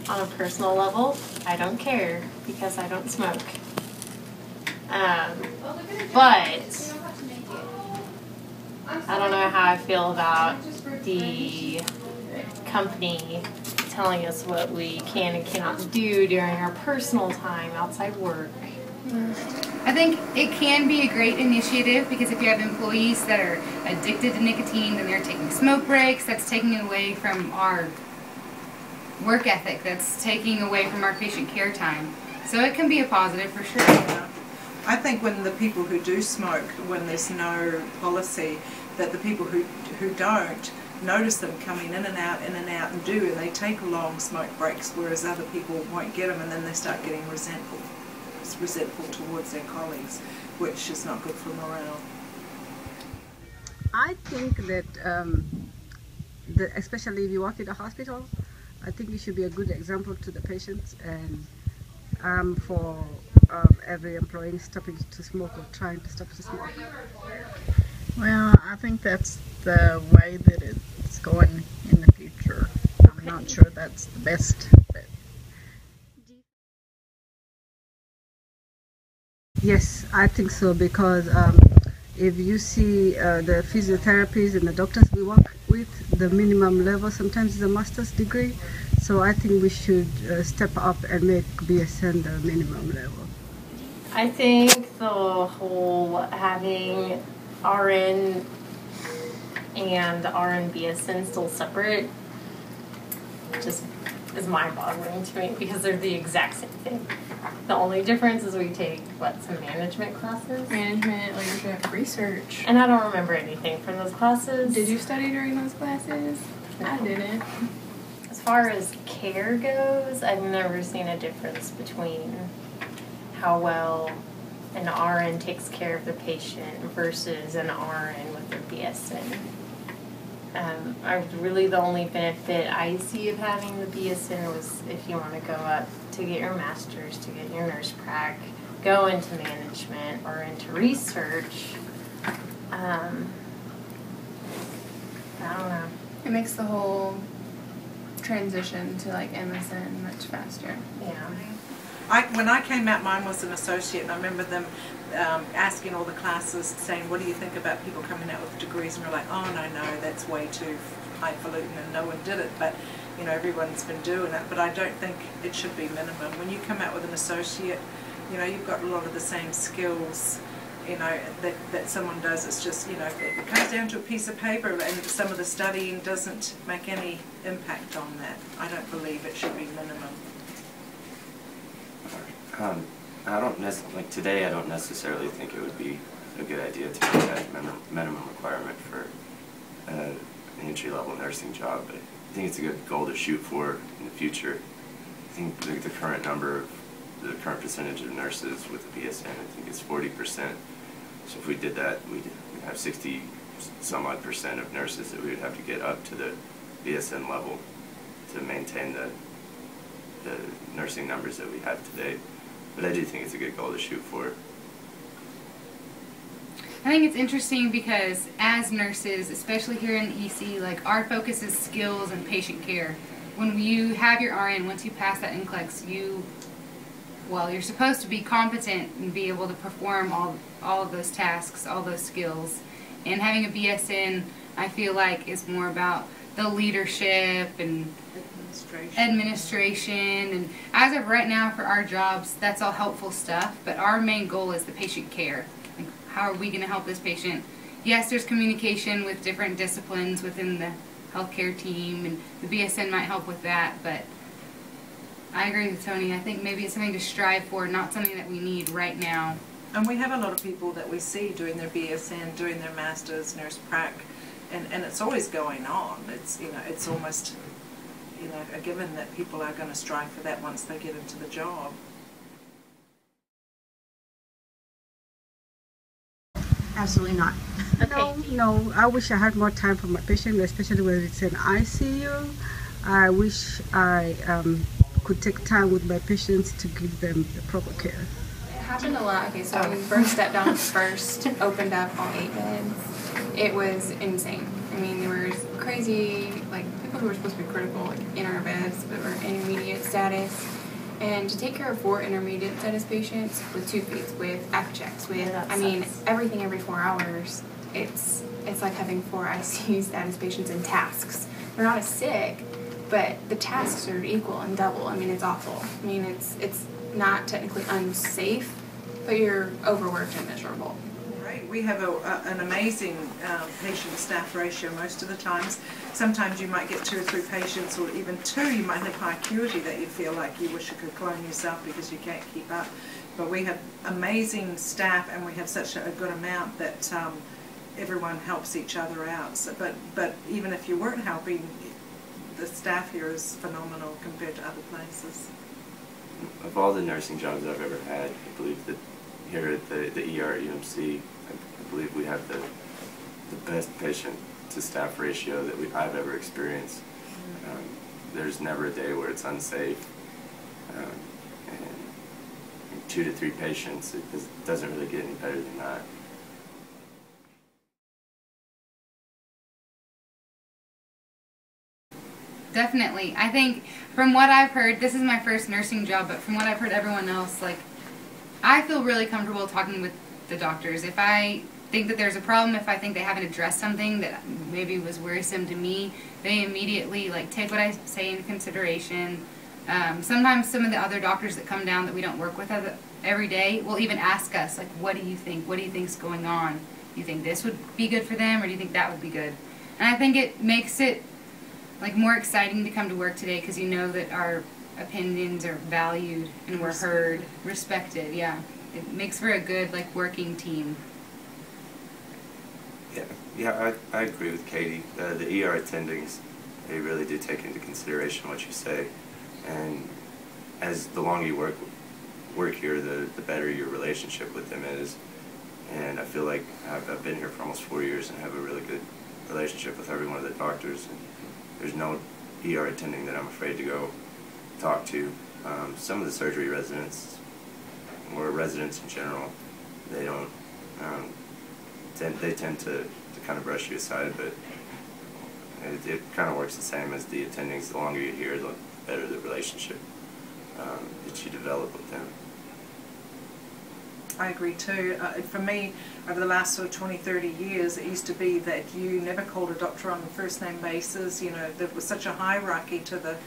on a personal level, I don't care because I don't smoke. But I don't know how I feel about the company telling us what we can and cannot do during our personal time outside work. I think it can be a great initiative because if you have employees that are addicted to nicotine, then they're taking smoke breaks, that's taking away from our work ethic, that's taking away from our patient care time. So it can be a positive for sure. I think when the people who do smoke, when there's no policy, that the people who don't notice them coming in and out and do, and they take long smoke breaks, whereas other people won't get them, and then they start getting resentful towards their colleagues, which is not good for morale. I think that, especially if you work in a hospital, I think you should be a good example to the patients, and for every employee stopping to smoke or trying to stop to smoke. Well, I think that's the way that it's going in the future. I'm not sure that's the best. Yes, I think so, because if you see the physiotherapists and the doctors we work with, the minimum level sometimes is a master's degree. So I think we should step up and make BSN the minimum level. I think the whole having RN and RN BSN still separate just is mind-boggling to me because they're the exact same thing. The only difference is we take, some management classes? Management, leadership, research. And I don't remember anything from those classes. Did you study during those classes? No. I didn't. As far as care goes, I've never seen a difference between how well an RN takes care of the patient versus an RN with their BSN. Really the only benefit I see of having the BSN was if you want to go up to get your master's, to get your nurse prac, go into management or into research. I don't know. It makes the whole transition to MSN much faster. Yeah. When I came out, mine was an associate, and I remember them asking all the classes, saying, what do you think about people coming out with degrees? And we're like, oh, no, that's way too highfalutin, and no one did it. But, everyone's been doing it. But I don't think it should be minimum. When you come out with an associate, you've got a lot of the same skills, that someone does. It's just, it comes down to a piece of paper, and some of the studying doesn't make any impact on that. I don't believe it should be minimum. Today I don't necessarily think it would be a good idea to make that minimum requirement for an entry-level nursing job, but I think it's a good goal to shoot for in the future. I think the current percentage of nurses with the BSN, I think it's 40%. So if we did that, we'd have 60-some-odd% of nurses that we would have to get up to the BSN level to maintain the nursing numbers that we have today. But I do think it's a good goal to shoot for. I think it's interesting because as nurses, especially here in the EC, our focus is skills and patient care. When you have your RN, once you pass that NCLEX, you're supposed to be competent and be able to perform all of those tasks, all those skills. And having a BSN, I feel like, is more about the leadership and administration, and as of right now for our jobs, that's all helpful stuff, but our main goal is the patient care. How are we going to help this patient? Yes, there's communication with different disciplines within the healthcare team, and the BSN might help with that, but I agree with Tony. I think maybe it's something to strive for, not something that we need right now. And we have a lot of people that we see doing their BSN, doing their master's, nurse prac, and it's always going on. It's, it's almost, a given that people are going to strive for that once they get into the job. Absolutely not. Okay. No, I wish I had more time for my patient, especially when it's in ICU. I wish I could take time with my patients to give them the proper care. It happened a lot. Okay, so when we first stepped down, first opened up all 8 beds. it was insane. I mean, there was crazy, like, people who were supposed to be critical, like, in our beds, that were intermediate status. And to take care of 4 intermediate status patients with 2 feeds, with ACCHECs, with, I mean, everything every 4 hours, it's like having 4 ICU status patients in tasks. They're not as sick, but the tasks are equal and double. I mean, it's awful. I mean, it's not technically unsafe, but you're overworked and miserable. Right. We have an amazing patient-staff ratio most of the times. Sometimes you might get 2 or 3 patients, or even 2. You might have high acuity that you feel like you wish you could clone yourself because you can't keep up. But we have amazing staff, and we have such a good amount that everyone helps each other out. So, but even if you weren't helping, the staff here is phenomenal compared to other places. Of all the nursing jobs I've ever had, I believe that here at the ER at UMC, I believe we have the best patient-to-staff ratio that I've ever experienced. There's never a day where it's unsafe. And 2 to 3 patients, it doesn't really get any better than that. Definitely. I think from what I've heard, this is my first nursing job, but from what I've heard everyone else, like, I feel really comfortable talking with the doctors. If I think that there's a problem, if I think they haven't addressed something that maybe was worrisome to me, they immediately, like, take what I say into consideration. Sometimes some of the other doctors that come down that we don't work with every day will even ask us, like, what do you think? What do you think's going on? Do you think this would be good for them, or do you think that would be good? And I think it makes it, like, more exciting to come to work today because you know that our opinions are valued and we're heard, respected. Yeah, it makes for a good, like, working team. Yeah, I agree with Katie. The ER attendings, they really do take into consideration what you say, and as the longer you work here, the better your relationship with them is. And I feel like I've been here for almost 4 years and have a really good relationship with every one of the doctors. And there's no ER attending that I'm afraid to go talk to. Some of the surgery residents, or residents in general, they don't. They tend to kind of brush you aside, but it kind of works the same as the attendings. The longer you're here, the better the relationship that you develop with them. I agree too. For me, over the last sort of 20, 30 years, it used to be that you never called a doctor on a first name basis. You know, there was such a hierarchy to the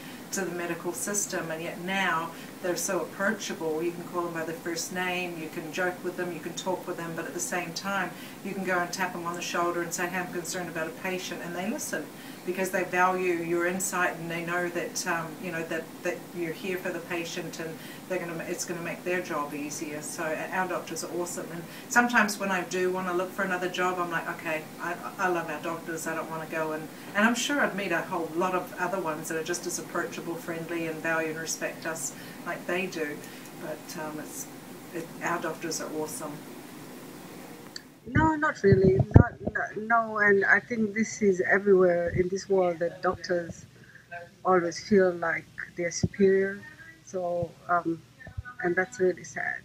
medical system, and yet now they're so approachable. You can call them by their first name, you can joke with them, you can talk with them, but at the same time, you can go and tap them on the shoulder and say, hey, I'm concerned about a patient, and they listen because they value your insight, and they know that you know that you're here for the patient, and it's going to make their job easier. So our doctors are awesome, and sometimes when I do want to look for another job, I'm like, okay, I love our doctors. I don't want to go and I'm sure I'd meet a whole lot of other ones that are just as approachable, friendly, and value and respect us like they do. But our doctors are awesome. No, not really. No, and I think this is everywhere in this world that doctors always feel like they're superior. So, and that's really sad.